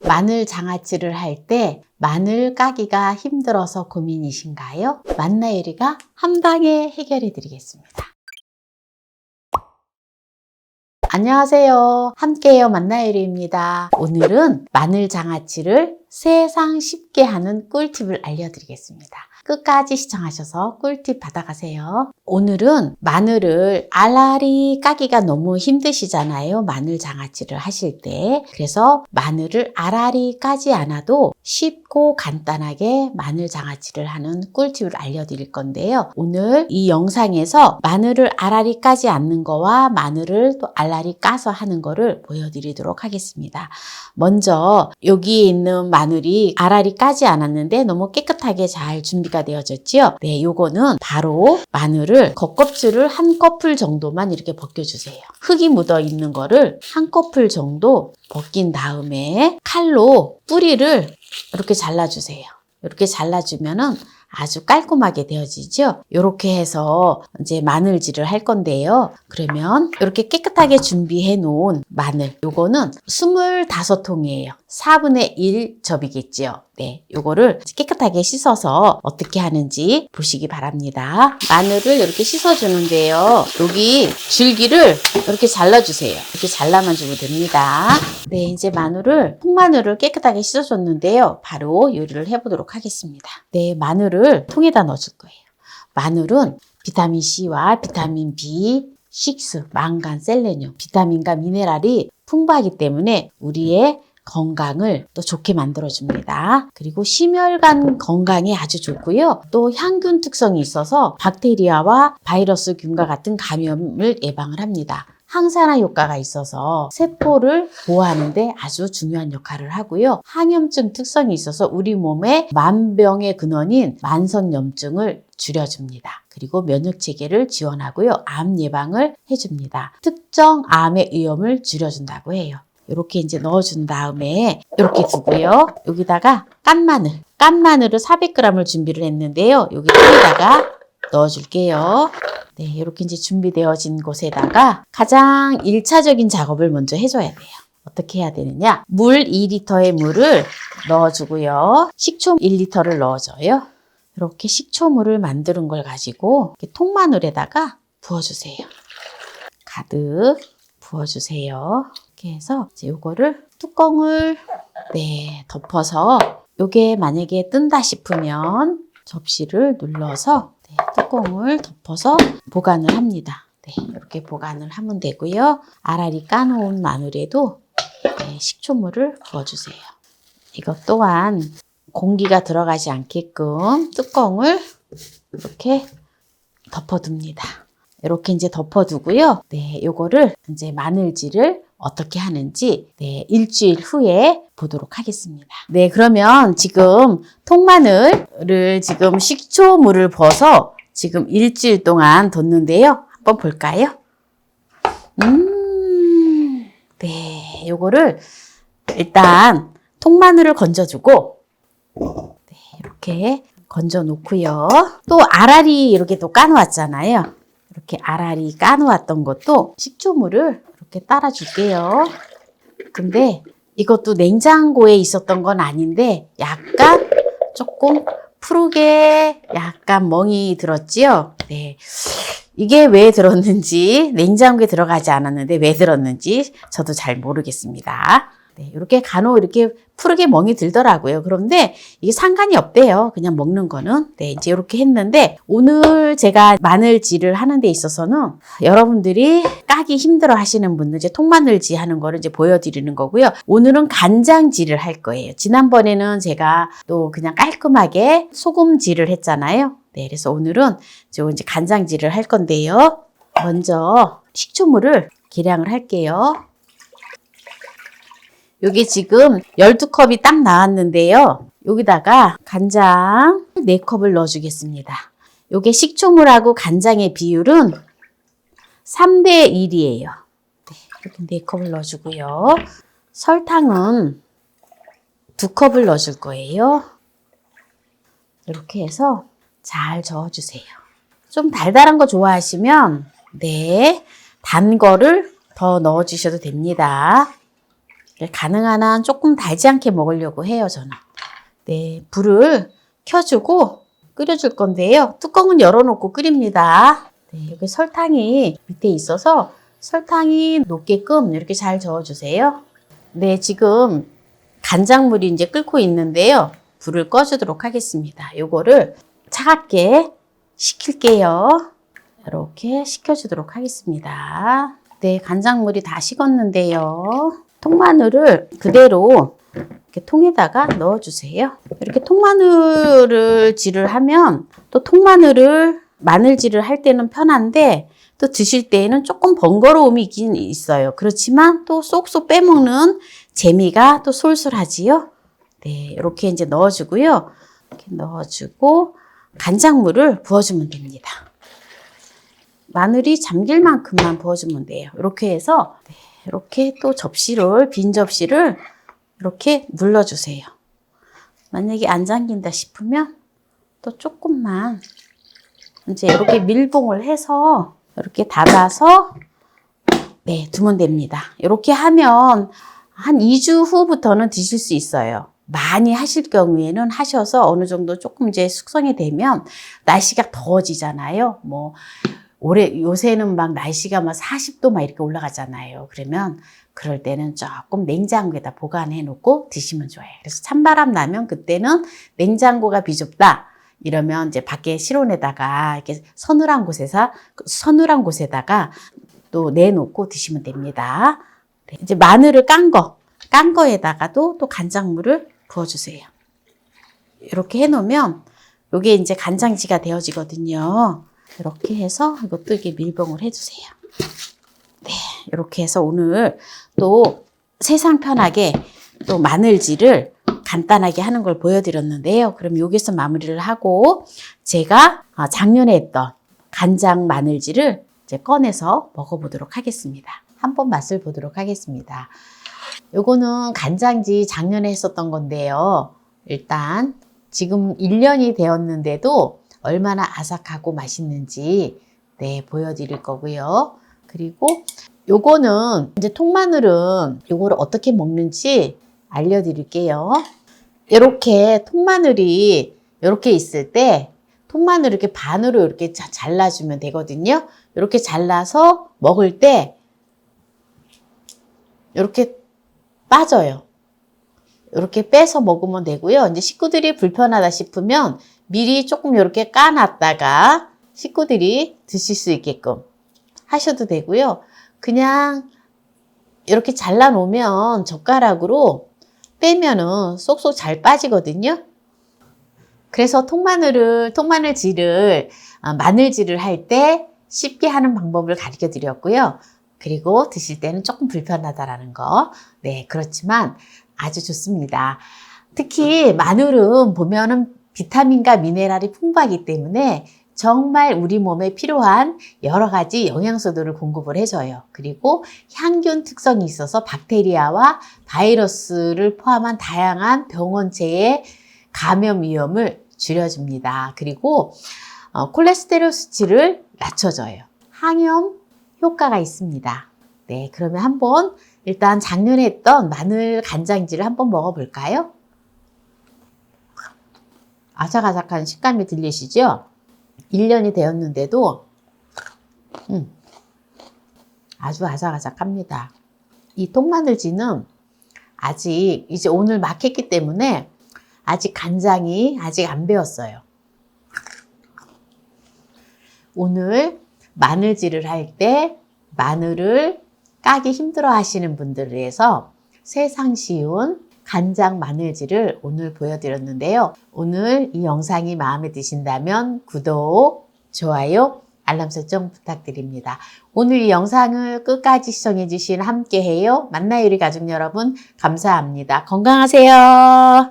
마늘 장아찌를 할 때 마늘 까기가 힘들어서 고민이신가요? 만나요리가 한 방에 해결해 드리겠습니다. 안녕하세요. 함께해요 만나요리입니다. 오늘은 마늘 장아찌를 세상 쉽게 하는 꿀팁을 알려드리겠습니다. 끝까지 시청하셔서 꿀팁 받아가세요. 오늘은 마늘을 알알이 까기가 너무 힘드시잖아요. 마늘 장아찌를 하실 때. 그래서 마늘을 알알이 까지 않아도 쉽고 간단하게 마늘 장아찌를 하는 꿀팁을 알려드릴 건데요. 오늘 이 영상에서 마늘을 알알이 까지 않는 거와 마늘을 또 알알이 까서 하는 거를 보여드리도록 하겠습니다. 먼저 여기에 있는 마늘이 알알이 까지 않았는데 너무 깨끗하게 잘 준비가 되어졌죠? 네, 요거는 바로 마늘을 겉껍질을 한 커플 정도만 이렇게 벗겨주세요. 흙이 묻어 있는 거를 한 커플 정도 벗긴 다음에 칼로 뿌리를 이렇게 잘라주세요. 이렇게 잘라주면은 아주 깔끔하게 되어지죠. 이렇게 해서 이제 마늘질을 할 건데요. 그러면 이렇게 깨끗하게 준비해 놓은 마늘, 요거는 25통이에요. 4분의 1 접이겠죠. 네, 요거를 깨끗하게 씻어서 어떻게 하는지 보시기 바랍니다. 마늘을 이렇게 씻어주는데요. 여기 줄기를 이렇게 잘라주세요. 이렇게 잘라만 주면 됩니다. 네, 이제 통마늘을 깨끗하게 씻어줬는데요. 바로 요리를 해보도록 하겠습니다. 네, 마늘을 통에다 넣어줄 거예요. 마늘은 비타민 C와 비타민 B6, 망간, 셀레늄, 비타민과 미네랄이 풍부하기 때문에 우리의 건강을 또 좋게 만들어줍니다. 그리고 심혈관 건강에 아주 좋고요. 또 향균 특성이 있어서 박테리아와 바이러스균과 같은 감염을 예방을 합니다. 항산화 효과가 있어서 세포를 보호하는 데 아주 중요한 역할을 하고요. 항염증 특성이 있어서 우리 몸의 만병의 근원인 만성염증을 줄여줍니다. 그리고 면역체계를 지원하고요. 암 예방을 해줍니다. 특정 암의 위험을 줄여준다고 해요. 이렇게 이제 넣어준 다음에 이렇게 두고요. 여기다가 깐마늘을 400g을 준비를 했는데요. 여기 통에다가 넣어줄게요. 네, 이렇게 이제 준비되어진 곳에다가 가장 1차적인 작업을 먼저 해줘야 돼요. 어떻게 해야 되느냐? 물 2리터의 물을 넣어주고요. 식초 1리터를 넣어줘요. 이렇게 식초물을 만드는 걸 가지고 이렇게 통마늘에다가 부어주세요. 가득 부어주세요. 이렇게 해서 이제 요거를 뚜껑을 덮어서 요게 만약에 뜬다 싶으면 접시를 눌러서 뚜껑을 덮어서 보관을 합니다. 네, 이렇게 보관을 하면 되고요. 알알이 까놓은 마늘에도 식초물을 부어주세요. 이것 또한 공기가 들어가지 않게끔 뚜껑을 이렇게 덮어둡니다. 이렇게 이제 덮어두고요. 네, 요거를 이제 마늘질을 어떻게 하는지 일주일 후에 보도록 하겠습니다. 네, 그러면 지금 통마늘을 지금 식초물을 부어서 지금 일주일 동안 뒀는데요. 한번 볼까요? 네, 요거를 일단 통마늘을 건져주고 이렇게 건져 놓고요. 또 알알이 이렇게 또 까놓았잖아요. 이렇게 알알이 까놓았던 것도 식초물을 이렇게 따라 줄게요. 근데 이것도 냉장고에 있었던 건 아닌데 약간 조금 푸르게 약간 멍이 들었지요. 네. 이게 왜 들었는지, 냉장고에 들어가지 않았는데 왜 들었는지 저도 잘 모르겠습니다. 네, 이렇게 간혹 이렇게 푸르게 멍이 들더라고요. 그런데 이게 상관이 없대요. 그냥 먹는 거는. 네, 이제 이렇게 했는데 오늘 제가 마늘질을 하는 데 있어서는 여러분들이 까기 힘들어 하시는 분들 이제 통마늘질 하는 거를 이제 보여드리는 거고요. 오늘은 간장질을 할 거예요. 지난번에는 제가 또 그냥 깔끔하게 소금질을 했잖아요. 네, 그래서 오늘은 이제 간장질을 할 건데요. 먼저 식초물을 계량을 할게요. 여기 지금 12컵이 딱 나왔는데요. 여기다가 간장 4컵을 넣어주겠습니다. 요게 식초물하고 간장의 비율은 3대 1이에요. 네, 이렇게 4컵을 넣어주고요. 설탕은 2컵을 넣어줄 거예요. 이렇게 해서 잘 저어주세요. 좀 달달한 거 좋아하시면 단 거를 더 넣어주셔도 됩니다. 가능한 한 조금 달지 않게 먹으려고 해요, 저는. 네, 불을 켜주고 끓여줄 건데요. 뚜껑은 열어놓고 끓입니다. 네, 여기 설탕이 밑에 있어서 설탕이 녹게끔 이렇게 잘 저어주세요. 네, 지금 간장물이 이제 끓고 있는데요. 불을 꺼주도록 하겠습니다. 요거를 차갑게 식힐게요. 이렇게 식혀주도록 하겠습니다. 네, 간장물이 다 식었는데요. 통마늘을 그대로 이렇게 통에다가 넣어주세요. 이렇게 통마늘을 질을 하면 또 마늘질을 할 때는 편한데 또 드실 때에는 조금 번거로움이 있긴 있어요. 그렇지만 또 쏙쏙 빼먹는 재미가 또 솔솔하지요. 네, 이렇게 이제 넣어주고요. 이렇게 넣어주고 간장물을 부어주면 됩니다. 마늘이 잠길 만큼만 부어주면 돼요. 이렇게 해서 이렇게 또 빈 접시를 이렇게 눌러주세요. 만약에 안 잠긴다 싶으면 또 조금만 이제 이렇게 밀봉을 해서 이렇게 닫아서 네, 두면 됩니다. 이렇게 하면 한 2주 후부터는 드실 수 있어요. 많이 하실 경우에는 하셔서 어느 정도 조금 이제 숙성이 되면 날씨가 더워지잖아요. 요새는 막 날씨가 막 40도 막 이렇게 올라가잖아요. 그러면 그럴 때는 조금 냉장고에다 보관해 놓고 드시면 좋아요. 그래서 찬바람 나면 그때는 냉장고가 비좁다. 이러면 이제 밖에 실온에다가 이렇게 서늘한 곳에다가 또 내놓고 드시면 됩니다. 네, 이제 마늘을 깐 거에다가도 또 간장물을 부어주세요. 이렇게 해놓으면 이게 이제 간장지가 되어지거든요. 이렇게 해서 이것도 이렇게 밀봉을 해주세요. 네, 이렇게 해서 오늘 또 세상 편하게 또 마늘질을 간단하게 하는 걸 보여드렸는데요. 그럼 여기서 마무리를 하고 제가 작년에 했던 간장 마늘질을 이제 꺼내서 먹어보도록 하겠습니다. 한번 맛을 보도록 하겠습니다. 요거는 간장지 작년에 했었던 건데요. 일단 지금 1년이 되었는데도 얼마나 아삭하고 맛있는지 네, 보여드릴 거고요. 그리고 요거는 이제 통마늘은 요거를 어떻게 먹는지 알려드릴게요. 이렇게 통마늘이 이렇게 있을 때 통마늘 이렇게 반으로 이렇게 잘라주면 되거든요. 이렇게 잘라서 먹을 때 이렇게 빠져요. 이렇게 빼서 먹으면 되고요. 이제 식구들이 불편하다 싶으면 미리 조금 이렇게 까놨다가 식구들이 드실 수 있게끔 하셔도 되고요. 그냥 이렇게 잘라 놓으면 젓가락으로 빼면은 쏙쏙 잘 빠지거든요. 그래서 마늘질을 할 때 쉽게 하는 방법을 가르쳐 드렸고요. 그리고 드실 때는 조금 불편하다라는 거. 네, 그렇지만 아주 좋습니다. 특히 마늘은 보면은 비타민과 미네랄이 풍부하기 때문에 정말 우리 몸에 필요한 여러 가지 영양소들을 공급을 해줘요. 그리고 향균 특성이 있어서 박테리아와 바이러스를 포함한 다양한 병원체의 감염 위험을 줄여줍니다. 그리고 콜레스테롤 수치를 낮춰줘요. 항염 효과가 있습니다. 네, 그러면 한번 일단 작년에 했던 마늘 간장지를 한번 먹어볼까요? 아삭아삭한 식감이 들리시죠? 1년이 되었는데도 아주 아삭아삭합니다. 이 통마늘지는 아직 이제 오늘 막 했기 때문에 아직 간장이 아직 안 배웠어요. 오늘 마늘질을 할 때 마늘을 까기 힘들어 하시는 분들을 위해서 세상 쉬운 간장 마늘질을 오늘 보여드렸는데요. 오늘 이 영상이 마음에 드신다면 구독, 좋아요, 알람 설정 부탁드립니다. 오늘 이 영상을 끝까지 시청해주신 함께해요. 만나요 우리 가족 여러분 감사합니다. 건강하세요.